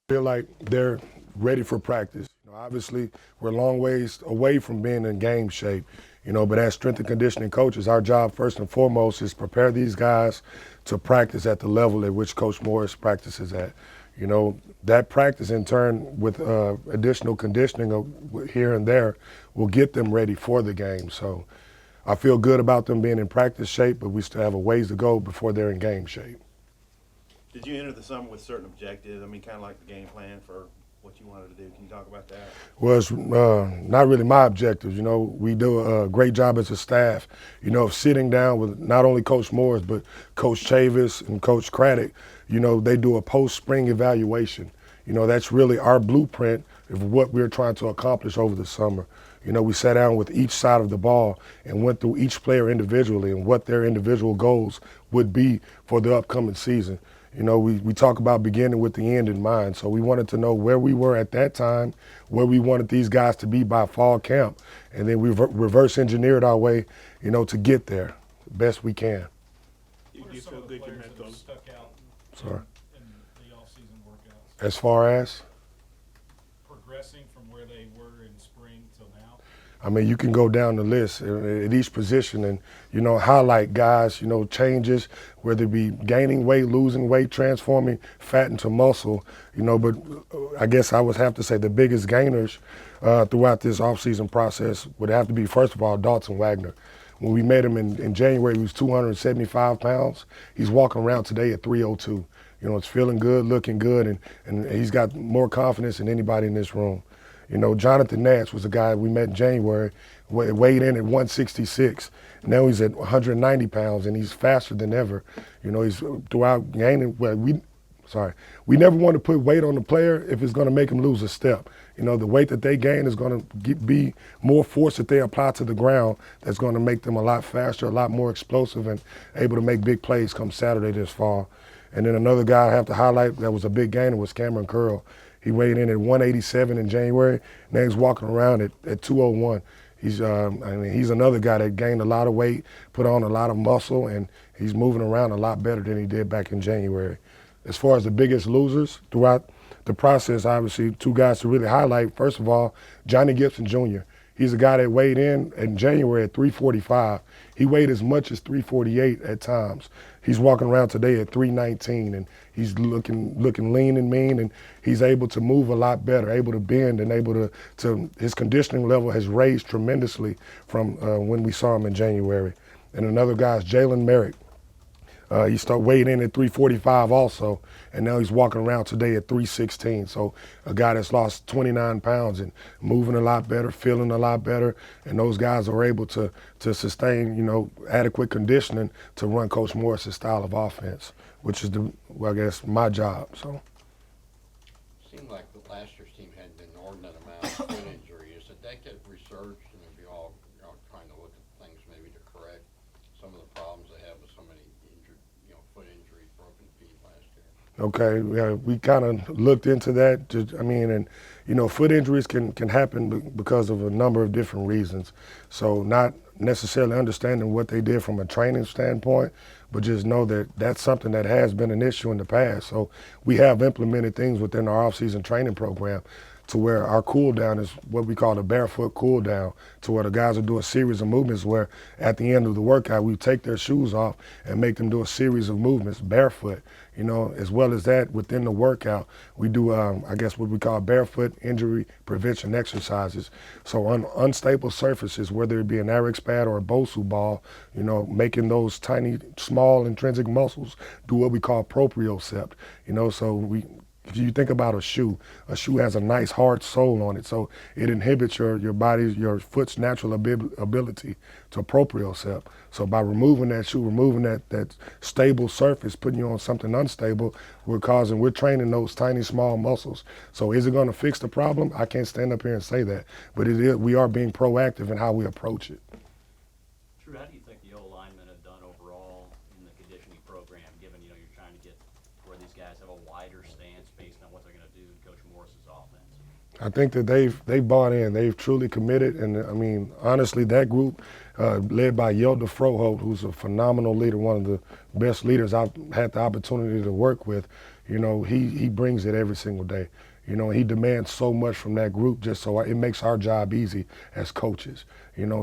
Feel like they're ready for practice. Obviously, we're a long ways away from being in game shape, but as strength and conditioning coaches, our job first and foremost is prepare these guys to practice at the level at which Coach Morris practices at. That practice in turn with additional conditioning here and there will get them ready for the game. So I feel good about them being in practice shape, but we still have a ways to go before they're in game shape. Did you enter the summer with certain objectives? I mean, kind of like the game plan for what you wanted to do. Can you talk about that? Well, it's not really my objectives. We do a great job as a staff, of sitting down with not only Coach Morris, but Coach Chavis and Coach Craddock. They do a post-spring evaluation. That's really our blueprint of what we're trying to accomplish over the summer. We sat down with each side of the ball and went through each player individually and what their individual goals would be for the upcoming season. We talk about beginning with the end in mind. So we wanted to know where we were at that time, where we wanted these guys to be by fall camp, and then we reverse engineered our way, to get there best we can. What are some of the players that have stuck out in the off-season workouts? As far as? Progressing from where they were in spring till now? I mean, you can go down the list at each position and, highlight guys, changes, whether it be gaining weight, losing weight, transforming fat into muscle, but I guess I would have to say the biggest gainers throughout this offseason process would have to be, first of all, Dalton Wagner. When we met him in January, he was 275 pounds. He's walking around today at 302. It's feeling good, looking good, and he's got more confidence than anybody in this room. Jonathan Nance was a guy we met in January, weighed in at 166. Now he's at 190 pounds, and he's faster than ever. He's throughout gaining. We never want to put weight on the player if it's going to make him lose a step. The weight that they gain is going to be more force that they apply to the ground that's going to make them a lot faster, a lot more explosive, and able to make big plays come Saturday this fall. And then another guy I have to highlight that was a big gainer was Trumain Carroll. He weighed in at 187 in January. Now he's walking around at 201. He's another guy that gained a lot of weight, put on a lot of muscle, and he's moving around a lot better than he did back in January. As far as the biggest losers throughout the process, obviously, two guys to really highlight. First of all, Johnny Gibson Jr. He's a guy that weighed in January at 345. He weighed as much as 348 at times. He's walking around today at 319, and he's looking lean and mean, and he's able to move a lot better, able to bend, and able to his conditioning level has raised tremendously from when we saw him in January. And another guy is Jalen Merrick. He started weighing in at 345 also, and now he's walking around today at 316. So a guy that's lost 29 pounds and moving a lot better, feeling a lot better, and those guys are able to sustain, adequate conditioning to run Coach Morris' style of offense, which is, I guess, my job. So. Seemed like the last year's team had an inordinate amount of foot injuries. Did that get researched, and are you all trying to look at things maybe to correct some of the problems they have with so many injured, foot injuries, broken feet last year? Okay, yeah, we kind of looked into that. Foot injuries can happen because of a number of different reasons. So not necessarily understanding what they did from a training standpoint, but just know that that's something that has been an issue in the past. So we have implemented things within our off-season training program to where our cool down is what we call the Barefoot cool down, to where the guys will do a series of movements where at the end of the workout we take their shoes off and make them do a series of movements barefoot. As well as that, within the workout, we do, what we call barefoot injury prevention exercises. So on unstable surfaces, whether it be an Eric's pad or a Bosu ball, making those tiny, small intrinsic muscles do what we call propriocept. If you think about a shoe has a nice hard sole on it, so it inhibits your foot's natural ability to propriocept. So by removing that shoe, removing that stable surface, putting you on something unstable, we're training those tiny, small muscles. So is it going to fix the problem? I can't stand up here and say that, but we are being proactive in how we approach it. Drew, how do you think the linemen have done overall in the conditioning program, given, you're trying to get where these guys have a wider stance based on what they're going to do in Coach Morris's offense? I think that they've bought in. They've truly committed, and honestly, that group led by Yelda Froholt, who's a phenomenal leader, one of the best leaders I've had the opportunity to work with. he brings it every single day. He demands so much from that group just so it makes our job easy as coaches.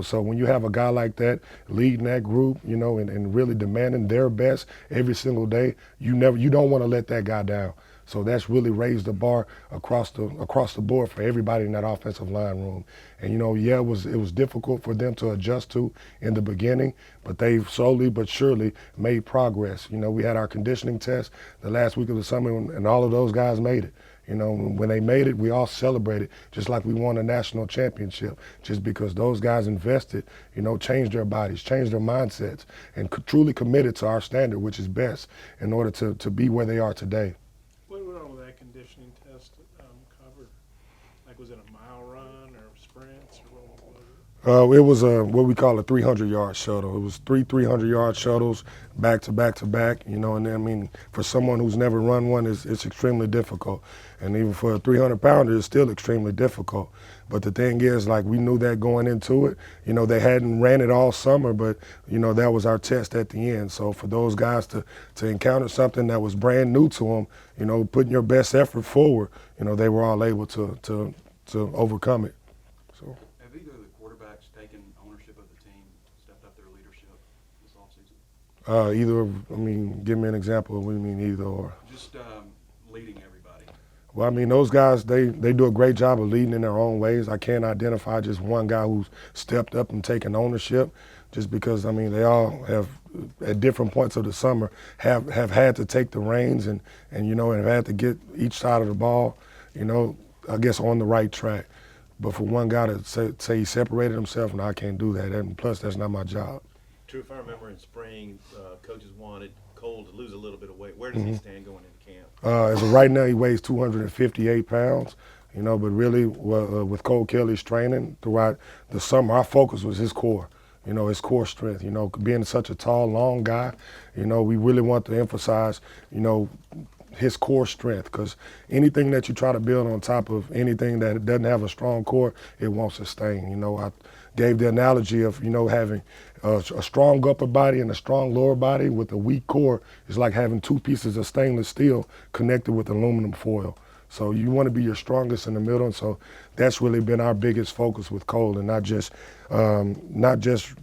So when you have a guy like that leading that group, and really demanding their best every single day, you don't want to let that guy down. So that's really raised the bar across the board for everybody in that offensive line room. And yeah, it was difficult for them to adjust to in the beginning, but they've slowly but surely made progress. We had our conditioning test the last week of the summer, and all of those guys made it. When they made it, we all celebrated just like we won a national championship, just because those guys invested, changed their bodies, changed their mindsets, and truly committed to our standard, which is best, in order to be where they are today. What would all that conditioning test cover? Like, was it a mile run or sprints, or what was it? It was what we call a 300-yard shuttle. It was three 300-yard shuttles back to back to back, and I mean, for someone who's never run one, it's extremely difficult. And even for a 300-pounder, it's still extremely difficult. But the thing is, like, we knew that going into it. They hadn't ran it all summer, but, that was our test at the end. So for those guys to encounter something that was brand new to them, putting your best effort forward, they were all able to overcome it. So. Have either of the quarterbacks taken ownership of the team, stepped up their leadership this offseason? Give me an example of what you mean either or. Just leading everybody. Well, those guys, they do a great job of leading in their own ways. I can't identify just one guy who's stepped up and taken ownership, just because, they all have, at different points of the summer, have had to take the reins and have had to get each side of the ball, I guess on the right track. But for one guy to say he separated himself, no, I can't do that. And plus, that's not my job. True, if I remember in spring, coaches wanted Cole to lose a little bit of weight. Where does he stand going into camp? As of right now, he weighs 258 pounds, but really with Cole Kelly's training throughout the summer, our focus was his core, his core strength. Being such a tall, long guy, we really want to emphasize, his core strength, because anything that you try to build on top of anything that doesn't have a strong core, it won't sustain. I gave the analogy of, having a strong upper body and a strong lower body with a weak core is like having two pieces of stainless steel connected with aluminum foil. So you want to be your strongest in the middle, and so that's really been our biggest focus with Cole, and not just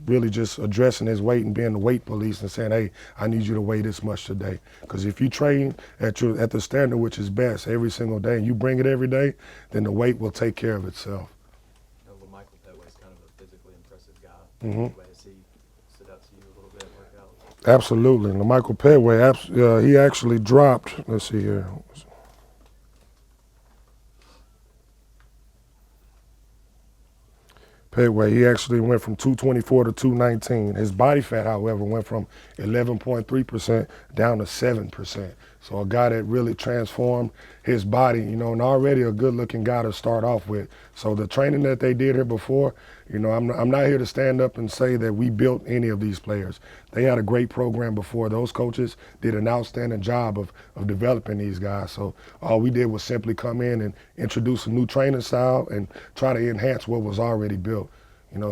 really just addressing his weight and being the weight police and saying, hey, I need you to weigh this much today. Because if you train at the standard which is best every single day, and you bring it every day, then the weight will take care of itself. Michael Petway's kind of a physically impressive guy. Mm-hmm. Has he stood out to you a little bit, work out? Absolutely. And Michael Petway, he actually dropped, let's see here. Petway, he actually went from 224 to 219. His body fat, however, went from 11.3% down to 7%. So a guy that really transformed his body, and already a good-looking guy to start off with. So the training that they did here before, I'm not here to stand up and say that we built any of these players. They had a great program before. Those coaches did an outstanding job of developing these guys. So all we did was simply come in and introduce a new training style and try to enhance what was already built.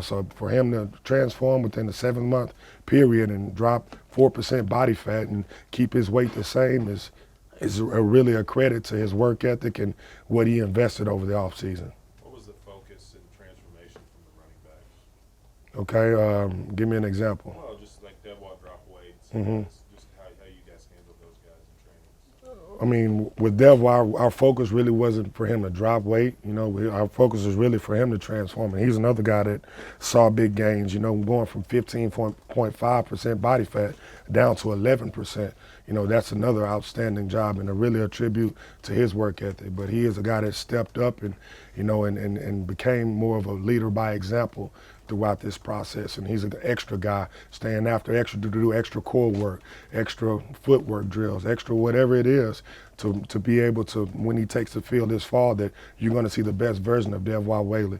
So for him to transform within the 7-month period and drop 4% body fat and keep his weight the same is really a credit to his work ethic and what he invested over the offseason. What was the focus and transformation from the running backs? Okay, give me an example. Well, just like Deadwater drop weights, Mm-hmm. just how you guys handled those guys in training. With Dev, our focus really wasn't for him to drop weight. Our focus was really for him to transform. And he's another guy that saw big gains, going from 15.5% body fat down to 11%. That's another outstanding job and a really a tribute to his work ethic. But he is a guy that stepped up and, and became more of a leader by example throughout this process. And he's an extra guy, staying after extra to do extra core work, extra footwork drills, extra whatever it is to be able to, when he takes the field this fall, that you're going to see the best version of Devois Whaley.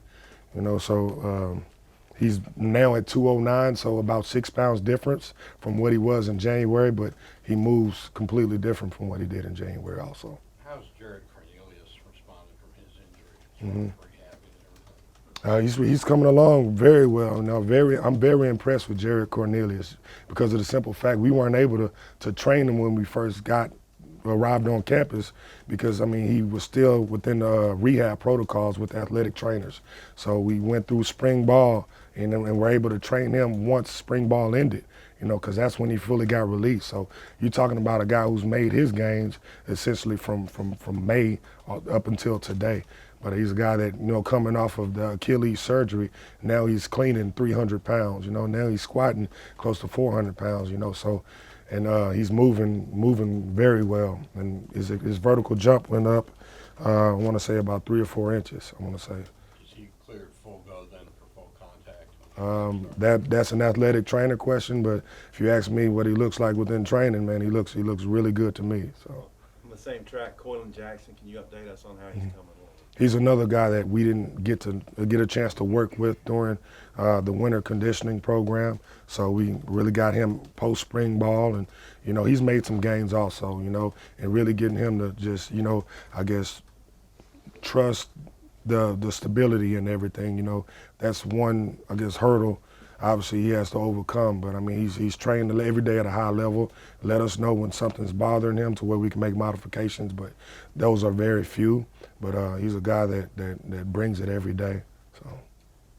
He's now at 209, so about 6 pounds difference from what he was in January, but he moves completely different from what he did in January also. How's Jared Cornelius responded from his injury? Mm-hmm. Rehab and everything? He's coming along very well. I'm very impressed with Jared Cornelius because of the simple fact we weren't able to train him when we first got arrived on campus because, I mean, he was still within the rehab protocols with athletic trainers. So we went through spring ball and were able to train him once spring ball ended, you know, because that's when he fully got released. So you're talking about a guy who's made his gains essentially from May up until today. But he's a guy that, you know, coming off of the Achilles surgery, now he's cleaning 300 pounds, you know, now he's squatting close to 400 pounds, you know, so, and he's moving very well. And his vertical jump went up, I want to say about 3 or 4 inches, I want to say. Is he cleared full go then for full contact? That's an athletic trainer question, but if you ask me what he looks like within training, man, he looks really good to me, so. On the same track, Coylin Jackson, can you update us on how he's coming along? He's another guy that we didn't get a chance to work with during the winter conditioning program. So we really got him post spring ball, and you know he's made some gains also. You know, and really getting him to just, you know, I guess trust the stability and everything. You know, that's one, I guess, hurdle. Obviously he has to overcome, but I mean he's trained every day at a high level. Let us know when something's bothering him to where we can make modifications, but those are very few. But he's a guy that brings it every day. So. What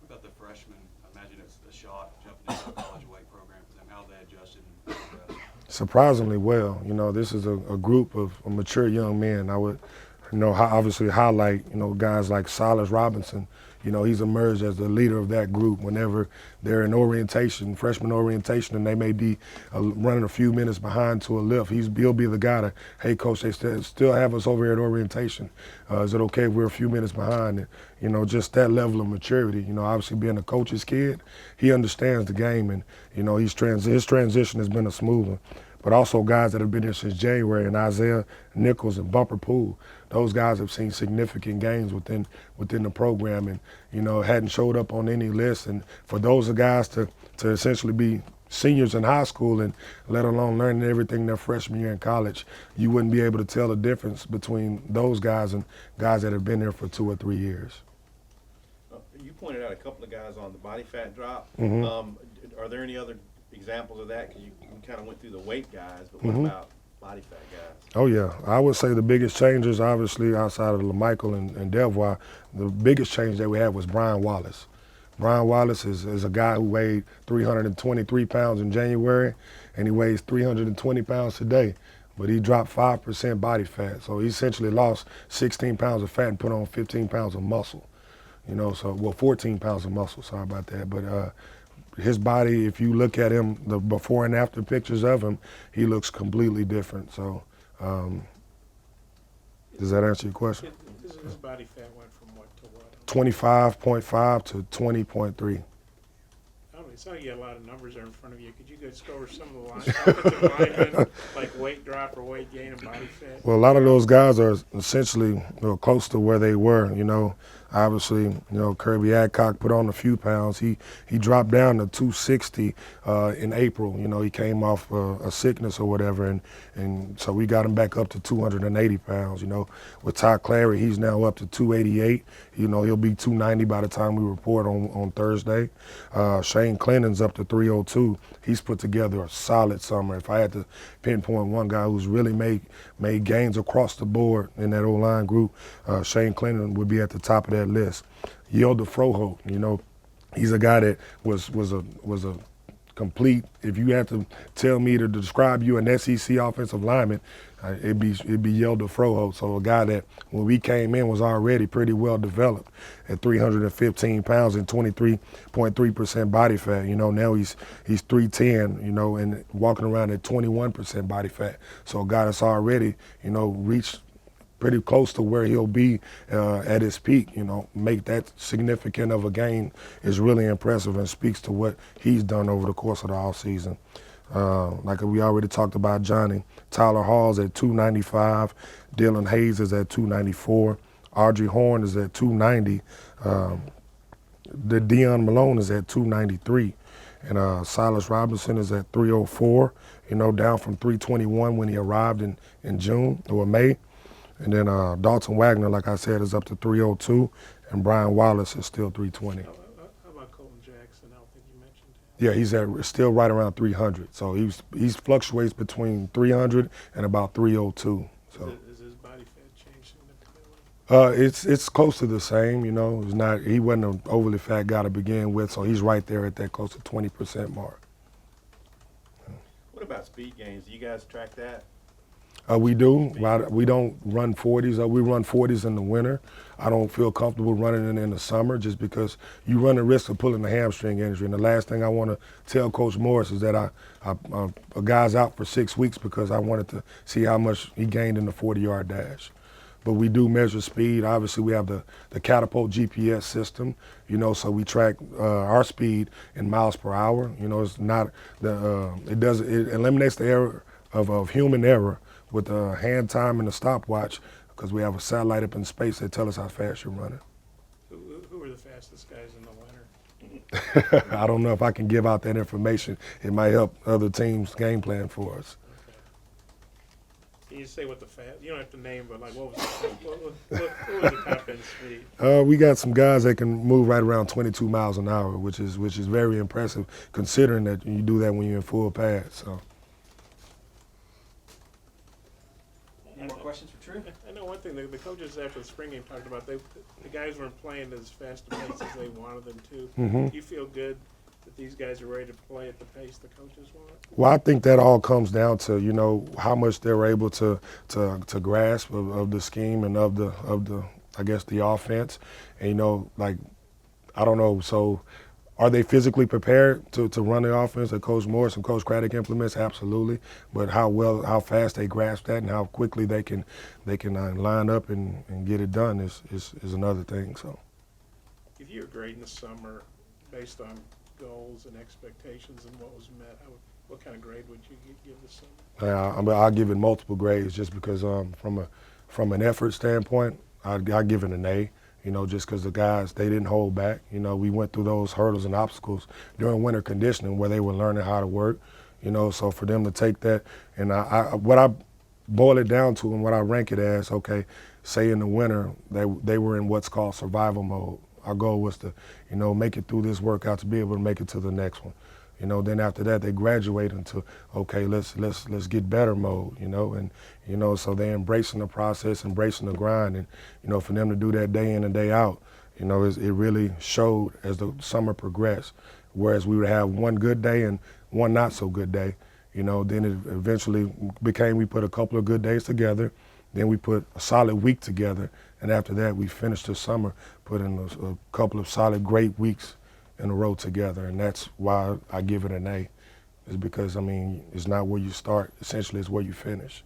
about the freshmen? I imagine it's a shot jumping into the college weight program for them. How they adjusted and progressed? Surprisingly well. You know, this is a group of mature young men. I would, you know, obviously highlight, you know, guys like Silas Robinson. You know, he's emerged as the leader of that group whenever they're in orientation, freshman orientation, and they may be running a few minutes behind to a lift. He'll be the guy to, hey, coach, they still have us over here at orientation. Is it okay if we're a few minutes behind? And, you know, just that level of maturity. You know, obviously being a coach's kid, he understands the game, and, you know, his transition has been a smooth one. But also guys that have been here since January, and Isaiah Nichols and Bumper Poole, those guys have seen significant gains within the program, and you know hadn't showed up on any list. And for those guys to essentially be seniors in high school and let alone learning everything their freshman year in college, you wouldn't be able to tell the difference between those guys and guys that have been here for 2 or 3 years. You pointed out a couple of guys on the body fat drop. Mhm. Are there any other examples of that? Because you kind of went through the weight guys, but what about body fat guys? Oh yeah, I would say the biggest changes, obviously outside of LaMichael and Devois, the biggest change that we had was Brian Wallace. Brian Wallace is a guy who weighed 323 pounds in January, and he weighs 320 pounds today. But he dropped 5% body fat, so he essentially lost 16 pounds of fat and put on 15 pounds of muscle. You know, so 14 pounds of muscle. Sorry about that, but. His body, if you look at him, the before and after pictures of him, he looks completely different. So, does that answer your question? His body fat went from what to what? 25.5 to 20.3. I don't know, it's like you got a lot of numbers there in front of you. Could you just go over some of the offensive linemen, like weight drop or weight gain and body fat? Well, a lot of those guys are essentially close to where they were. You know, obviously, you know, Kirby Adcock put on a few pounds. He dropped down to 260 in April. You know, he came off a sickness or whatever, and so we got him back up to 280 pounds. You know, with Todd Clary, he's now up to 288. You know, he'll be 290 by the time we report on Thursday. Shane Clennon's up to 302. He's put together a solid summer. If I had to pinpoint one guy who's really made gains across the board in that O-line group, Shane Clennon would be at the top of that list. Yelda Froholt, you know, he's a guy that was a complete. If you had to tell me to describe you an SEC offensive lineman, it'd be Yelda Froholt. So a guy that when we came in was already pretty well developed at 315 pounds and 23.3% body fat. You know, now he's 310. You know, and walking around at 21% body fat. So a guy that's already, you know, reached pretty close to where he'll be at his peak. You know, make that significant of a gain is really impressive and speaks to what he's done over the course of the offseason. Like we already talked about Johnny, Tyler Hall's at 295, Dylan Hayes is at 294, Audrey Horn is at 290, the Deion Malone is at 293, and Silas Robinson is at 304, you know, down from 321 when he arrived in June or May. And then Dalton Wagner, like I said, is up to 302, and Brian Wallace is still 320. How about Colton Jackson? I don't think you mentioned him. Yeah, he's still right around 300. So he fluctuates between 300 and about 302. So. Is his body fat changed significantly? It's close to the same, you know. It's not. He wasn't an overly fat guy to begin with, so he's right there at that close to 20% mark. What about speed gains? Do you guys track that? We do. We don't run 40s. We run 40s in the winter. I don't feel comfortable running in the summer just because you run the risk of pulling a hamstring injury. And the last thing I want to tell Coach Morris is that a guy's out for 6 weeks because I wanted to see how much he gained in the 40-yard dash. But we do measure speed. Obviously, we have the Catapult GPS system, you know, so we track our speed in miles per hour. You know, it's not it eliminates the error of human error with the hand time and the stopwatch because we have a satellite up in space that tells us how fast you're running. Who are the fastest guys in the winter? I don't know if I can give out that information. It might help other teams game plan for us. Okay. Can you say what you don't have to name, but like what was the top end speed? We got some guys that can move right around 22 miles an hour, which is very impressive considering that you do that when you're in full pads. So. Any more questions for True? I know one thing, the coaches after the spring game talked about, the guys weren't playing as fast a pace as they wanted them to. Mhm. Do you feel good that these guys are ready to play at the pace the coaches want? Well, I think that all comes down to, you know, how much they're able to grasp of the scheme and of the I guess the offense. And, you know, like, I don't know, so are they physically prepared to run the offense that Coach Morris and Coach Craddock implements? Absolutely. But how fast they grasp that and how quickly they can line up and get it done is another thing. So. If you were grading the summer based on goals and expectations and what was met, what kind of grade would you give the summer? I'll give it multiple grades just because from an effort standpoint, I'll give it an A. You know, just because the guys, they didn't hold back. You know, we went through those hurdles and obstacles during winter conditioning where they were learning how to work. You know, so for them to take that, and what I boil it down to and what I rank it as, okay, say in the winter, they were in what's called survival mode. Our goal was to, you know, make it through this workout to be able to make it to the next one. You know, then after that they graduate into, okay, let's get better mode, you know, and, you know, so they're embracing the process, embracing the grind, and, you know, for them to do that day in and day out, you know, it really showed as the summer progressed. Whereas we would have one good day and one not so good day, you know, then it eventually became we put a couple of good days together, then we put a solid week together, and after that we finished the summer putting a couple of solid great weeks in a row together, and that's why I give it an A. Is because, I mean, it's not where you start, essentially it's where you finish.